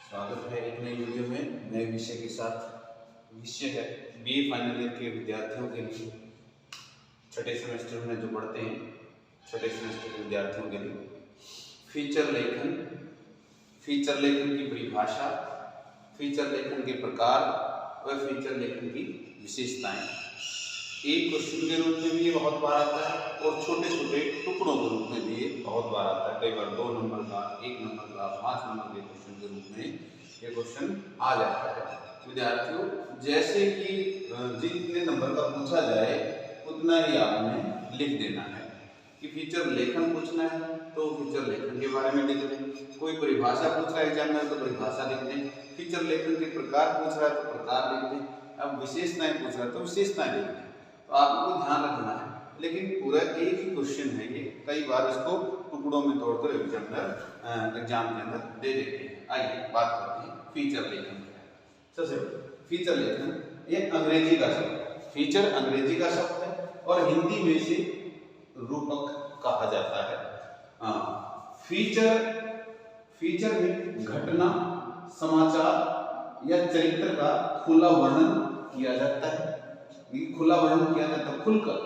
स्वागत है एक नई वीडियो में नए विषय के साथ। विषय है बीए फाइनल ईयर के विद्यार्थियों के लिए, छठे सेमेस्टर में जो पढ़ते हैं छठे सेमेस्टर के विद्यार्थियों के लिए फीचर लेखन, फीचर लेखन की परिभाषा, फीचर लेखन के प्रकार व फीचर लेखन की विशेषताएं। एक क्वेश्चन के रूप में भी ये बहुत बार आता है और छोटे छोटे टुकड़ों के रूप में भी ये बहुत बार आता है। कई बार 2 नंबर का, 1 नंबर का, 5 नंबर के क्वेश्चन के रूप में ये क्वेश्चन आ जाता है। विद्यार्थियों, जैसे कि जितने नंबर का पूछा जाए उतना ही आपने लिख देना है। कि फीचर लेखन पूछना है तो फीचर लेखन के बारे में लिख दें, कोई परिभाषा पूछ रहा है एग्जामिनर तो परिभाषा लिख दें, फीचर लेखन के प्रकार पूछ रहा है तो प्रकार लिख दें, अब विशेषताएं पूछ रहा है तो विशेषताएं लिख दें। तो आपको ध्यान रखना है, लेकिन पूरा एक ही क्वेश्चन है ये, कई बार इसको टुकड़ों में तोड़कर एग्जामिनर एग्जाम के अंदर दे देते हैं। आइए बात करते हैं फीचर लेखन। सबसे पहले फीचर लेखन ये अंग्रेजी का शब्द है, फीचर अंग्रेजी का शब्द है और हिंदी में से रूपक कहा जाता है। फीचर में घटना, समाचार या चरित्र का खुला वर्णन किया जाता है। खुला वर्णन किया जाता है, खुलकर,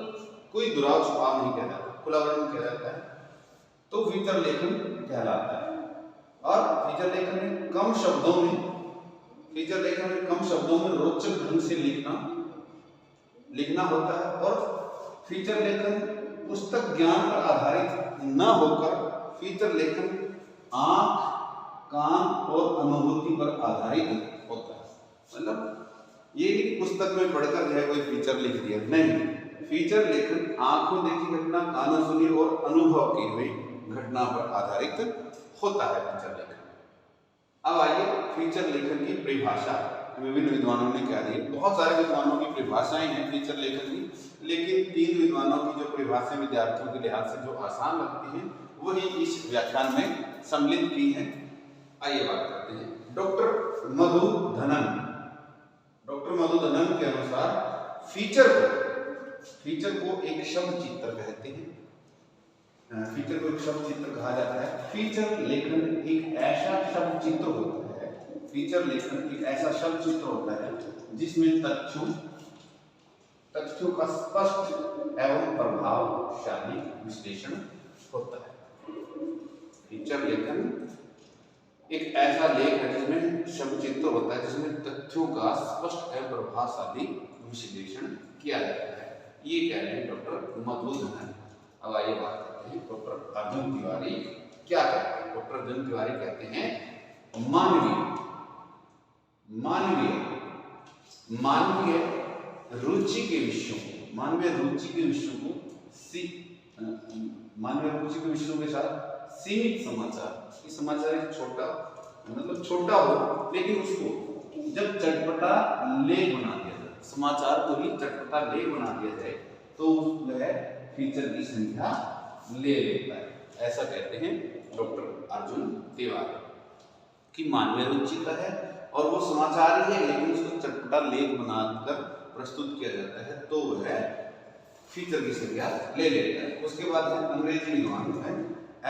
कोई दुराव छुपाव नहीं किया जाता, खुला वर्णन किया जाता है तो फीचर लेखन कहलाता है। और फीचर लेखन में कम शब्दों में, फीचर लेखन में कम शब्दों में रोचक ढंग से लिखना होता है। और फीचर लेखन पुस्तक ज्ञान पर आधारित न होकर फीचर लेखन आंख, कान और अनुभूति पर आधारित होता है। मतलब ये नहीं पुस्तक में पढ़कर जो है कोई फीचर लिख दिया, नहीं। फीचर लेखन आंखों देखी घटना, कानों सुनी और अनुभव की हुई घटना पर आधारित होता है फीचर लेखन। अब आइए फीचर लेखन की परिभाषा विभिन्न विद्वानों ने क्या दी। बहुत सारे विद्वानों की परिभाषाएं हैं फीचर लेखन की, लेकिन 3 विद्वानों की जो परिभाषाएं विद्यार्थियों के लिहाज से जो आसान लगती हैं वही इस व्याख्यान में सम्मिलित की है। आइए बात करते हैं। डॉक्टर मधुधनन के अनुसार फीचर को एक शब्द चित्र कहते हैं। फीचर को एक शब्द चित्र कहा जाता है। फीचर लेखन एक ऐसा शब्द चित्र होता है, फीचर लेखन एक ऐसा शब्द चित्र होता है जिसमें तथ्यों का स्पष्ट एवं प्रभावशाली विश्लेषण होता है। फीचर लेखन एक ऐसा लेख है जिसमें शब्द चित्र होता है, जिसमें तथ्यों का स्पष्ट एवं प्रभावशाली विश्लेषण किया जाता है। ये कह रहे हैं डॉक्टर मधुधनन। अब आइए बात करते हैं डॉक्टर अर्जुन तिवारी क्या कहते हैं। डॉक्टर अर्जुन तिवारी कहते हैं मानवीय रुचि के विषयों को, मानवीय रुचि के विषयों के साथ सीमित समाचार, समाचार एक छोटा हो लेकिन उसको जब चटपटा लेख बना दिया जाए, समाचार को ही चटपटा लेख बना दिया जाए तो वह फीचर की संख्या ले लेता है। ऐसा कहते हैं डॉक्टर अर्जुन तिवारी कि मानवीय रुचि का है और वो समाचार ही है लेकिन उसको चटपटा लेख बनाकर प्रस्तुत किया जाता है तो वह फीचर की संख्या ले लेता है। उसके बाद अंग्रेजी विद्वान है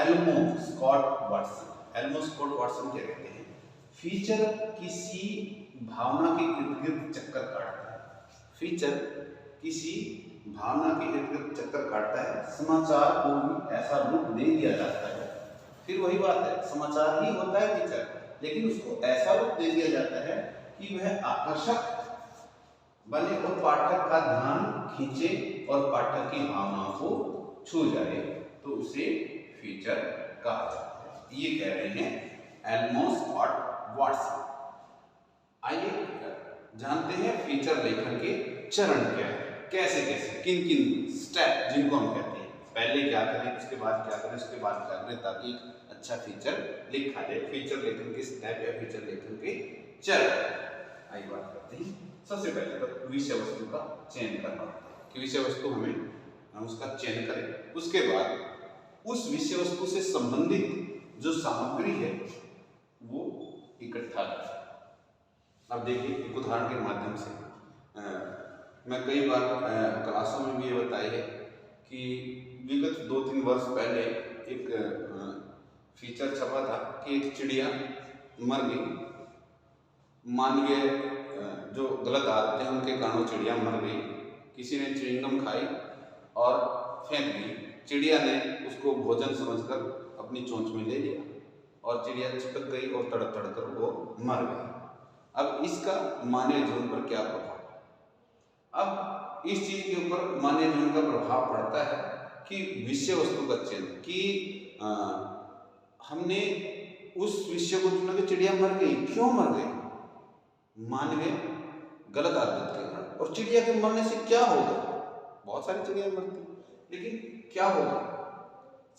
एल्मो स्कॉट वाटसन क्या कहते हैं, फीचर किसी भावना के इर्द गिर्द चक्कर काटता है। फीचर किसी भावना के इर्द गिर्द चक्कर काटता है, समाचार को भी ऐसा रूप दे दिया जाता है। फिर वही बात है, समाचार ही होता है फीचर, लेकिन उसको ऐसा रूप दे दिया जाता है कि वह आकर्षक बने और पाठक का ध्यान खींचे और पाठक की भावनाओं को छू जाए तो उसे फीचर कहा जाता है। ये कह रहे हैं एल्मो स्कॉट वाटसन। आइए जानते हैं फीचर लेखन के चरण क्या है, कैसे किन स्टेप जिनको हम कहते हैं। पहले क्या करें, उसके बाद क्या करें, उसके बाद क्या करें ताकि एक अच्छा फीचर लिखा जाए। फीचर लेखन के स्टेप या फीचर लेखन के चरण। आइए बात करते हैं। सबसे पहले तो विषय वस्तु का चयन करना कि विषय वस्तु हम उसका चयन करें। उसके बाद उस विषय वस्तु से संबंधित जो सामग्री है वो इकट्ठा करें। अब देखिए एक उदाहरण के माध्यम से मैं कई बार क्लासों में भी ये बताया है कि विगत 2-3 वर्ष पहले एक फीचर छपा था कि एक चिड़िया मर गई मानवीय जो गलत आदतें हैं उनके कारण चिड़िया मर गई। किसी ने च्युइंगम खाई और फेंक दी, चिड़िया ने उसको भोजन समझकर अपनी चोंच में ले लिया और चिड़िया चिपक गई और तड़प तड़प कर वो मर गई। अब इसका मानवीय जीवन पर क्या प्रभाव? अब इस चीज के ऊपर मानवीय जीवन का प्रभाव पड़ता है कि विषय वस्तु का चयन कि हमने उस विषय को चुना कि चिड़िया मर गई। क्यों मर गई? मानवीय गलत आदत के कारण। और चिड़िया के मरने से क्या होगा? बहुत सारी चिड़िया मरती, लेकिन क्या होगा?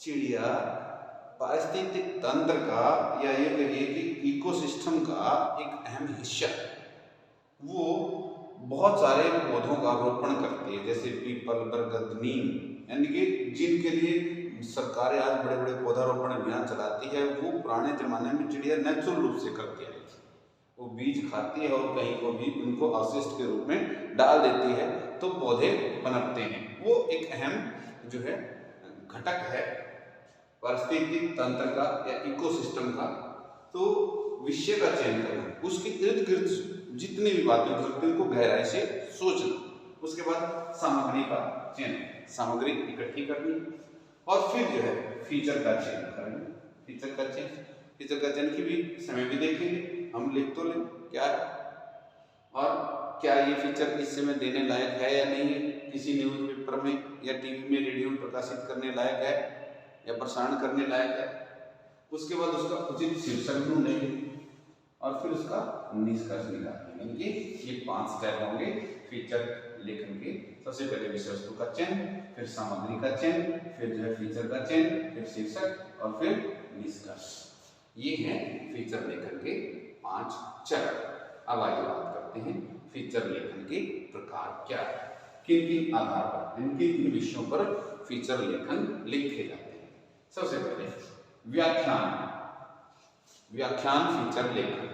चिड़िया पारिस्थितिक तंत्र का या ये कहिए कि इकोसिस्टम का एक अहम हिस्सा है। वो बहुत सारे पौधों का रोपण करती है, जैसे पीपल, बरगद, नीम, यानी कि जिनके लिए सरकारें आज बड़े बड़े पौधारोपण अभियान चलाती है। वो पुराने जमाने में चिड़िया नेचुरल रूप से करती आई थी। वो बीज खाती है और कहीं को भी उनको अवशिष्ट के रूप में डाल देती है तो पौधे पनपते हैं। वो एक अहम जो है घटक है पारिस्थितिक तंत्र का या इकोसिस्टम का। तो विषय का चयन करना, उसके इर्द गिर्द जितनी भी बातें हो सकती हैं उनको गहराई से सोचना। उसके बाद सामग्री का चयन, सामग्री इकट्ठी करनी और फिर जो है फीचर का चयन करना। फीचर का चयन की भी समय भी देखेंगे, हम लिख तो लें क्या है और क्या ये फीचर इस समय देने लायक है या नहीं है, किसी न्यूज़पेपर में या टीवी में, रेडियो में प्रकाशित करने लायक है या प्रसारण करने लायक है। उसके बाद उसका उचित शीर्षक ढूंढेंगे और फिर उसका निष्कर्ष निकालेंगे। यानी कि ये 5 स्टेप होंगे फीचर लेखन के। सबसे पहले विषय वस्तु का चयन, फिर सामग्री का चयन, फिर जो है फीचर का चयन, फिर शीर्षक और फिर निष्कर्ष। ये हैं फीचर लेखन के 5 चरण। अब आइए बात करते हैं फीचर लेखन के प्रकार क्या है, किन किन आधार पर, किन किन विषयों पर फीचर लेखन लिखे जाते हैं। सबसे पहले व्याख्यान फीचर लेखन।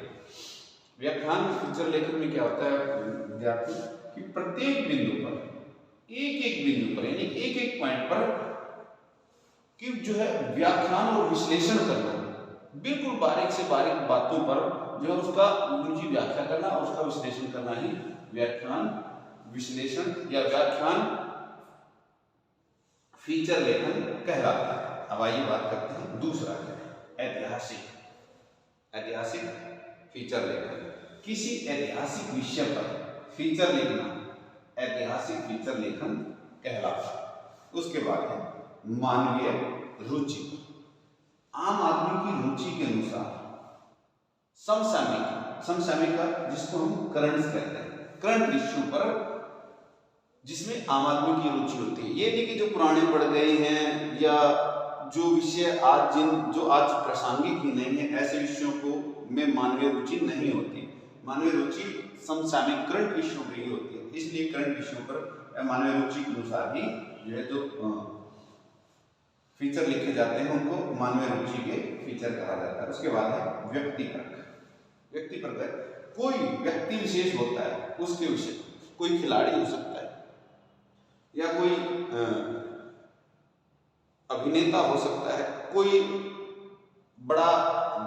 व्याख्यान फीचर लेखन में क्या होता है विद्यार्थी कि प्रत्येक बिंदु पर, एक बिंदु पर यानी एक पॉइंट पर कि जो है व्याख्यान और विश्लेषण करना, बिल्कुल बारीक से बारीक बातों पर जो है उसका उनकी व्याख्या करना और उसका विश्लेषण करना ही व्याख्यान विश्लेषण या व्याख्यान फीचर लेखन कहलाता है। अब आइए बात करते हैं दूसरा ऐतिहासिक फीचर लेखन। किसी ऐतिहासिक विषय पर फीचर लिखना ऐतिहासिक फीचर लेखन कहलाता है। उसके बाद है मानवीय रुचि। आम आदमी की रुचि के अनुसार समसामयिक जिसको हम करंट कहते हैं, करंट इश्यू पर जिसमें आम आदमी की रुचि होती है। ये नहीं कि जो पुराने पड़ गए हैं या जो विषय आज प्रासंगिक ही नहीं है, ऐसे विषयों को में मानवीय रुचि नहीं होती। मानवीय रुचि समसामयिक करंट विषयों पर ही होती है। इसलिए करंट विषयों पर मानवीय रुचि के अनुसार ही जो है जो फीचर लिखे जाते हैं उनको मानवीय रुचि के फीचर कहा जाता है। उसके बाद है व्यक्तिपरक। कोई व्यक्ति विशेष होता है, उसके विषय कोई खिलाड़ी हो सकता है या कोई अभिनेता हो सकता है, कोई बड़ा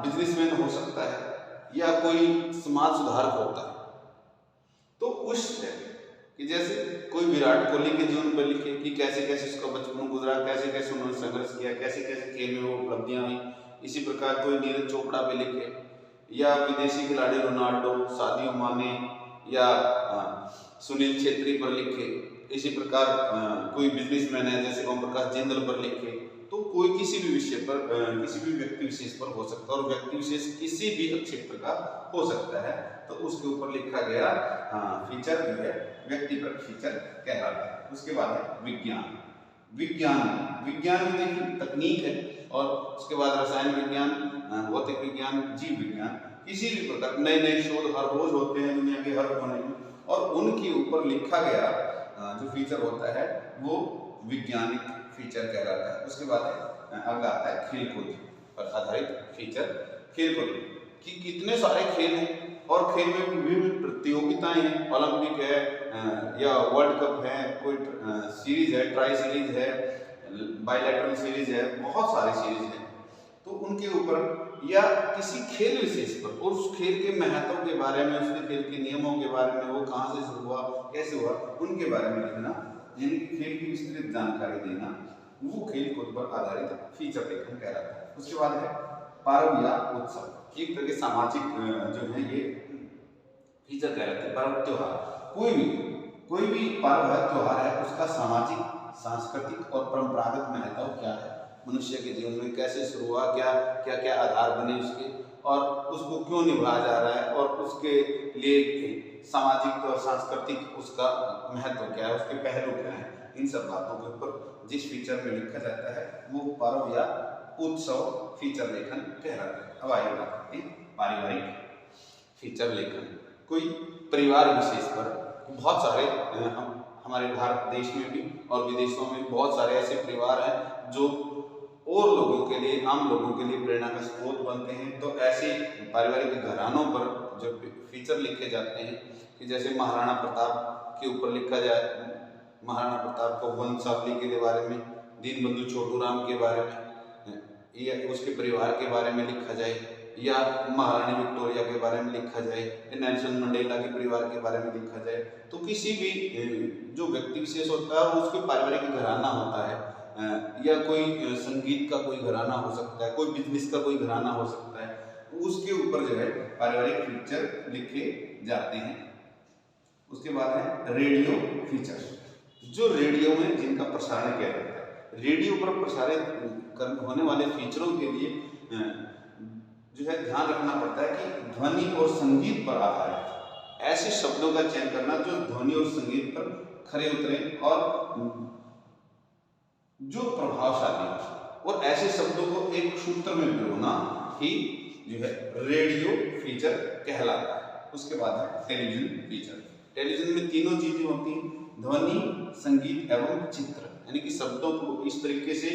बिजनेसमैन हो सकता है या कोई समाज सुधारक होता है। तो उस कि जैसे कोई विराट कोहली के जीवन पर लिखे कि कैसे कैसे उसका बचपन गुजरा, कैसे कैसे उन्होंने संघर्ष किया, कैसे कैसे खेल में वो उपलब्धियां हुई। इसी प्रकार कोई नीरज चोपड़ा पे लिखे या विदेशी खिलाड़ी रोनाल्डो, सादियो माने या सुनील छेत्री पर लिखे। इसी प्रकार कोई बिजनेसमैन है जैसे ओम प्रकाश जिंदल पर लिखे। तो कोई किसी भी विषय पर किसी भी व्यक्ति विशेष पर हो सकता है और व्यक्ति विशेष किसी भी क्षेत्र का हो सकता है। तो उसके ऊपर लिखा गया फीचर जो है व्यक्तिपरक फीचर कहलाता है। उसके बाद है विज्ञान भी देखिए तकनीक है। और उसके बाद रसायन विज्ञान, भौतिक विज्ञान, जीव विज्ञान, किसी भी प्रकार नए शोध हर रोज होते हैं दुनिया के हर कोने में और उनके ऊपर लिखा गया जो फीचर होता है वो वैज्ञानिक फीचर कहलाता है। उसके बाद अगला आता है खेलकूद पर आधारित फीचर। खेलकूद कि कितने सारे खेल हैं और खेल में विभिन्न प्रतियोगिताएं हैं, ओलंपिक है या वर्ल्ड कप है, कोई सीरीज है, ट्राई सीरीज है, बायलैटरल सीरीज है, बहुत सारी सीरीज है। तो उनके ऊपर या किसी खेल विशेष पर और उस खेल के महत्व के बारे में, उसके खेल के नियमों के बारे में, वो कहाँ से शुरू हुआ, कैसे हुआ, उनके बारे में लिखना, यानी कि खेल की विस्तृत जानकारी देना, वो खेल कूद पर आधारित फीचर लेखन कहलाता है। उसके बाद है पर्व या उत्सव, एक तरह के सामाजिक जो है ये फीचर कहलाते हैं। पर्व त्योहार, कोई भी पर्व है, त्योहार है, उसका सामाजिक, सांस्कृतिक और परंपरागत महत्व क्या है, मनुष्य के जीवन में कैसे शुरू हुआ, क्या क्या क्या आधार बने उसके, और उसको क्यों निभाया जा रहा है, और उसके लिए सामाजिक और सांस्कृतिक उसका महत्व क्या है, उसके पहलू क्या है, इन सब बातों के ऊपर जिस फीचर में लिखा जाता है वो पर्व या उत्सव फीचर लेखन कहलाता है। अब आइए बात करते हैं पारिवारिक फीचर लेखन। कोई परिवार विशेष पर, बहुत सारे हमारे भारत देश में भी और विदेशों में बहुत सारे ऐसे परिवार हैं जो और लोगों के लिए, आम लोगों के लिए प्रेरणा का स्रोत बनते हैं। तो ऐसे पारिवारिक घरानों पर जो फीचर लिखे जाते हैं कि जैसे महाराणा प्रताप के ऊपर लिखा जाए, महाराणा प्रताप को वंशावली के बारे में, दीनबंधु छोटूराम के बारे में या उसके परिवार के बारे में लिखा जाए, या महारानी विक्टोरिया के बारे में लिखा जाए, नेल्सन मंडेला के परिवार के बारे में लिखा जाए, तो किसी भी जो व्यक्ति विशेष होता है उसके पारिवारिक घराना होता है, या कोई संगीत का कोई घराना हो सकता है, कोई बिजनेस का कोई घराना हो सकता है, उसके ऊपर जो है पारिवारिक फीचर लिखे जाते हैं। उसके बाद है रेडियो फीचर, जो रेडियो में जिनका प्रसारण किया जाता है, रेडियो पर प्रसारित होने वाले फीचरों के लिए जो है ध्यान रखना पड़ता है कि ध्वनि और संगीत पर आधारित ऐसे शब्दों का चयन करना जो ध्वनि और संगीत पर खरे उतरे और जो प्रभावशाली हो, और ऐसे शब्दों को एक सूत्र में पिरोना ही जो है रेडियो फीचर कहलाता है। उसके बाद है टेलीविजन फीचर। टेलीविजन में तीनों चीजें होती हैं, ध्वनि, संगीत एवं चित्र, यानी कि शब्दों को इस तरीके से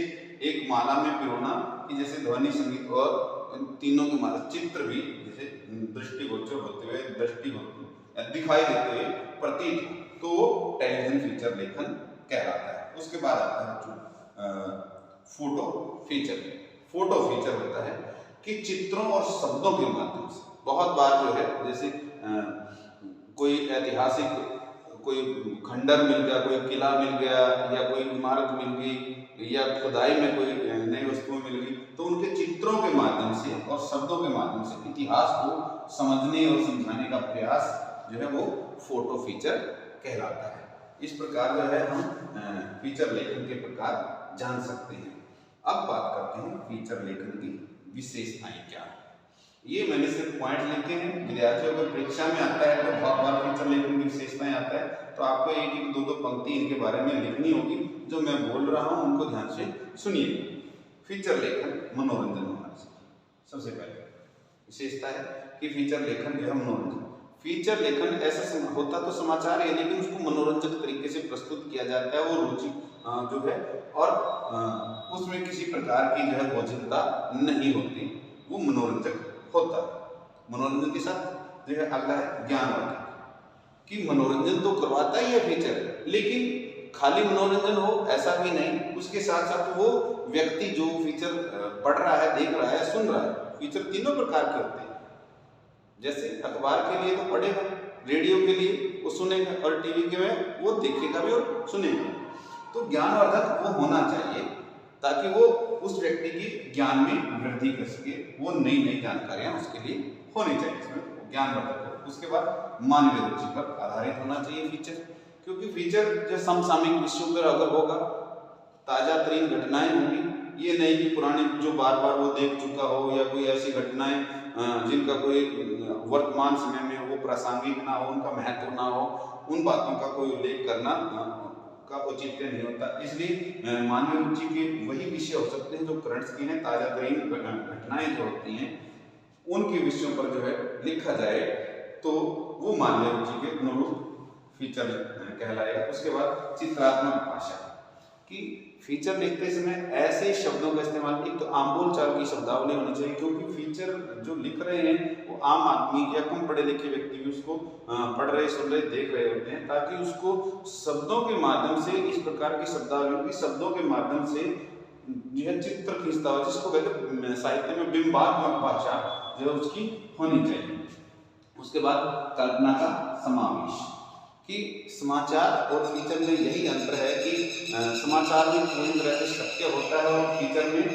एक माला में पिरोना कि जैसे ध्वनि, संगीत और तीनों की माला, चित्र भी जैसे दृष्टिगोचर होते हुए, दृष्टि दिखाई देते हुए प्रतीत, तो टेलीविजन फीचर लेखन कहलाता है। उसके बाद आता है फोटो फीचर। फोटो फीचर होता है कि चित्रों और शब्दों के माध्यम से, बहुत बार जो है जैसे कोई ऐतिहासिक कोई खंडर मिल गया, कोई किला मिल गया, या कोई इमारत मिल गई, या खुदाई में कोई नई वस्तुएं मिल गई, तो उनके चित्रों के माध्यम से और शब्दों के माध्यम से इतिहास को समझने और समझाने का प्रयास जो है वो फोटो फीचर कहलाता है। इस प्रकार जो है हम फीचर लेखन के प्रकार जान सकते हैं। अब बात करते हैं फीचर लेखन की विशेषताएं क्या है। ये मैंने सिर्फ पॉइंट लिखे हैं, विद्यार्थियों को परीक्षा में आता है तो बहुत बार फीचर लेखन की विशेषताएं आता है, तो आपको एक एक दो दो पंक्ति इनके बारे में लिखनी होगी। जो मैं बोल रहा हूँ उनको ध्यान से सुनिए। फीचर लेखन मनोरंजन होना चाहिए। सबसे पहले विशेषता है कि फीचर लेखन जो है मनोरंजन। फीचर लेखन ऐसा होता तो समाचार है, लेकिन उसको मनोरंजक तरीके से प्रस्तुत किया जाता है, वो रुचि जो है, और उसमें किसी प्रकार की जो है बोझिलता नहीं होती, वो मनोरंजक होता है। मनोरंजन के साथ जो है अगला है ज्ञानवर्धक, कि मनोरंजन तो करवाता ही है फीचर, लेकिन खाली मनोरंजन हो ऐसा भी नहीं, उसके साथ साथ वो व्यक्ति जो फीचर पढ़ रहा है, देख रहा है, सुन रहा है, फीचर तीनों प्रकार के होते हैं। जैसे अखबार के लिए तो पढ़ेगा, रेडियो के लिए वो सुनेगा, और टीवी के में वो देखेगा भी और सुनेगा। तो ज्ञानवर्धक वो होना चाहिए ताकि वो उस व्यक्ति की ज्ञान में वृद्धि कर सके, वो नई नई जानकारियां उसके लिए होनी चाहिए, इसमें ज्ञानवर्धक हो। उसके बाद मानवीय रुचि पर आधारित होना चाहिए फीचर, क्योंकि फीचर जो समसामयिक विषयों पर अगर होगा, ताजा तरीन घटनाएं होंगी, ये नहीं कि पुरानी जो बार बार वो देख चुका हो, या कोई ऐसी घटनाएं जिनका कोई वर्तमान समय में वो प्रासंगिक ना हो, उनका महत्व ना हो, उन बातों का कोई उल्लेख करना का औचित्य नहीं होता। इसलिए मानवीय रुचि के वही विषय हो सकते हैं जो करंट्स की हैं, ताजा तरीन घटनाएं जो होती हैं, उनके विषयों पर जो है लिखा जाए तो वो मानवीय रुचि के अनुरूप फीचर कहलाएगा। उसके बाद चित्रात्मक भाषा, कि फीचर लिखते समय ऐसे शब्दों का इस्तेमाल, एक तो आम बोलचाल की शब्दावली होनी चाहिए, क्योंकि फीचर जो लिख रहे हैं वो आम आदमी या कम पढ़े लिखे व्यक्ति भी उसको पढ़ रहे, सुन रहे, देख रहे होते हैं, ताकि उसको शब्दों के माध्यम से, इस प्रकार की शब्दावली की शब्दों के माध्यम से जो है चित्र खींचता हो, जिसको कहते हैं साहित्य में बिंबात्मक भाषा जो है उसकी होनी चाहिए। उसके बाद कल्पना का समावेश, कि समाचार और फीचर में यही अंतर है कि समाचार में पूरी तरह से सत्य होता है और फीचर में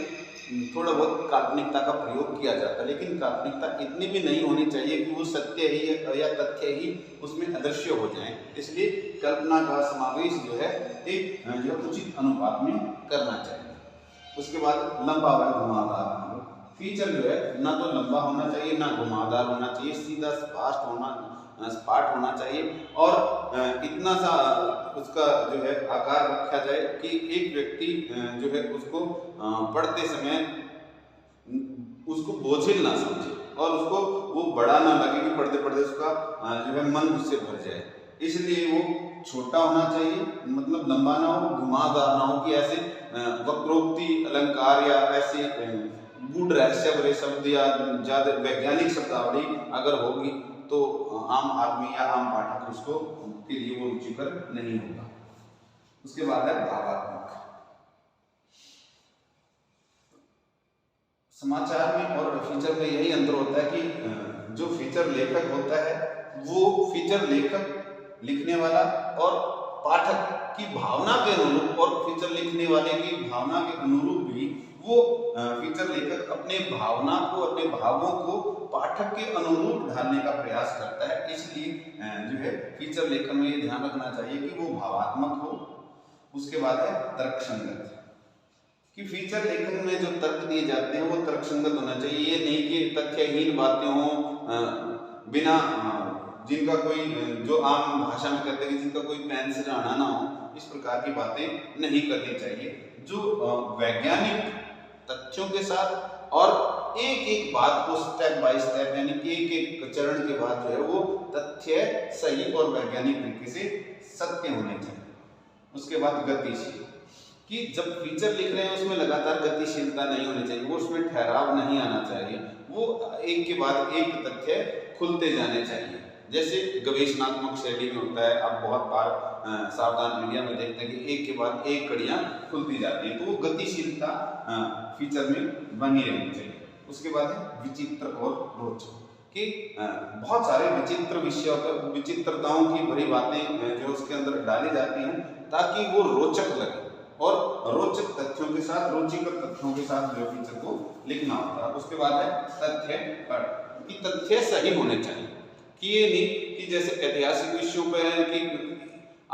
थोड़ा बहुत काल्पनिकता का प्रयोग किया जाता है, लेकिन काल्पनिकता इतनी भी नहीं होनी चाहिए कि वो सत्य ही या तथ्य ही उसमें अदृश्य हो जाए। इसलिए कल्पना का समावेश जो है एक जो उचित अनुपात में करना चाहिए। उसके बाद लंबा व घुमावदार फीचर जो है ना तो लंबा होना चाहिए ना घुमावदार होना चाहिए, सीधा सपाट होना चाहिए और इतना सा उसका जो है आकार रखा जाए कि एक व्यक्ति जो है उसको पढ़ते समय उसको बोझिल ना समझे और उसको वो बड़ा ना लगे कि पढ़ते पढ़ते उसका जो है मन उससे भर जाए। इसलिए वो छोटा होना चाहिए, मतलब लंबा ना हो, घुमावदार ना हो कि ऐसे वक्रोक्ति अलंकार या ऐसे गूढ़ रहस्य भरे शब्द या ज्यादा वैज्ञानिक शब्दावली अगर होगी तो आम आदमी या आम पाठक उसको के लिए वो रुचिकर नहीं होगा। उसके बाद है भावात्मक। समाचार में और फीचर में यही अंतर होता है कि जो फीचर लेखक होता है वो फीचर लेखक लिखने वाला और पाठक की भावना के अनुरूप और फीचर लिखने वाले की भावना के अनुरूप भी वो फीचर लेखक अपने भावना को, अपने भावों को पाठक के अनुरूप ढालने का प्रयास करता है। इसलिए जो है फीचर लेखन में ये ध्यान रखना चाहिए कि वो भावात्मक हो। उसके बाद है तर्कसंगत, कि फीचर लेखन में जो तर्क दिए जाते हैं वो तर्कसंगत होना चाहिए। ये नहीं कि तथ्यहीन बातें हों बिना जिनका कोई, जो आम भाषा में कहते हैं कि जिनका कोई पैन से जाना ना हो, इस प्रकार की बातें नहीं करनी चाहिए। जो वैज्ञानिक तथ्यों के साथ और एक एक बात को स्टेप बाय स्टेप यानी एक एक चरण के बाद जो है वो तथ्य सही और वैज्ञानिक तरीके से सत्य होने चाहिए। उसके बाद गतिशील, कि जब फीचर लिख रहे हैं उसमें लगातार गतिशीलता नहीं होनी चाहिए, वो उसमें ठहराव नहीं आना चाहिए, वो एक के बाद एक तथ्य खुलते जाने चाहिए। जैसे गवेषणात्मक शैली में होता है, आप बहुत बार सावधान इंडिया में देखते हैं कि एक के बाद एक कड़ियां खुलती जाती हैं, तो वो गतिशीलता फीचर में बनी रहनी चाहिए। उसके बाद है विचित्र और रोचक, कि बहुत सारे विचित्र विषयों पर विचित्रताओं की भरी बातें जो उसके अंदर डाली जाती हैं ताकि वो रोचक लगे और रोचक तथ्यों के साथ, रुचिकर तथ्यों के साथ जो फीचर को लिखना होता है। उसके बाद है तथ्य पर, कि तथ्य सही होने चाहिए, कि ये नहीं कि जैसे ऐतिहासिक विषयों पर है कि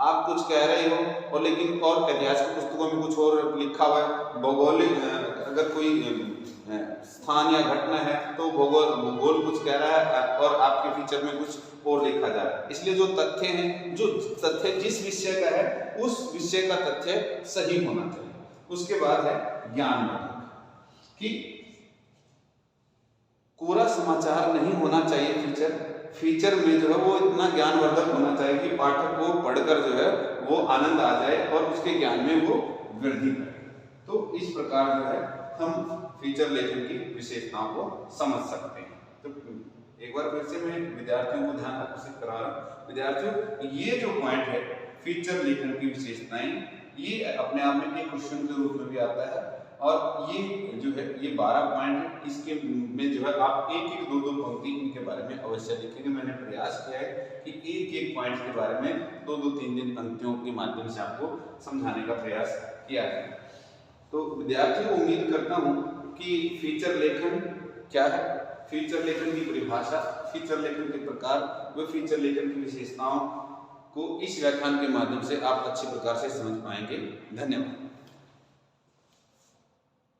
आप कुछ कह रहे हो और लेकिन और ऐतिहासिक पुस्तकों में कुछ और लिखा हुआ है। भौगोलिक अगर कोई स्थान या घटना है तो भूगोल कुछ कह रहा है और आपके फीचर में कुछ और लिखा जा रहा है। इसलिए जो तथ्य हैं, जो तथ्य जिस विषय का है उस विषय का तथ्य सही होना चाहिए। उसके बाद है ज्ञानवर्धक, कि पूरा समाचार नहीं होना चाहिए फीचर में जो है वो इतना ज्ञानवर्धक होना चाहिए कि पाठक को पढ़कर जो है वो आनंद आ जाए और उसके ज्ञान में वो वृद्धि करे। तो इस प्रकार जो है हम फीचर लेखन की विशेषताओं को समझ सकते हैं। तो एक बार फिर से मैं विद्यार्थियों को ध्यान आकर्षित करा रहा हूँ। विद्यार्थियों, ये जो पॉइंट है फीचर लेखन की विशेषताएं, ये अपने आप में एक क्वेश्चन के रूप में भी आता है और ये जो है ये 12 पॉइंट है। इसके में जो है आप एक एक दो पंक्ति इनके बारे में अवश्य लिखेंगे। मैंने प्रयास किया है कि एक एक पॉइंट के बारे में दो तीन पंक्तियों के माध्यम से आपको समझाने का प्रयास किया है। तो विद्यार्थियों, उम्मीद करता हूँ कि फीचर लेखन क्या है, फीचर लेखन की परिभाषा, फीचर लेखन के प्रकार व फीचर लेखन की विशेषताओं को इस व्याख्यान के माध्यम से आप अच्छे प्रकार से समझ पाएंगे। धन्यवाद।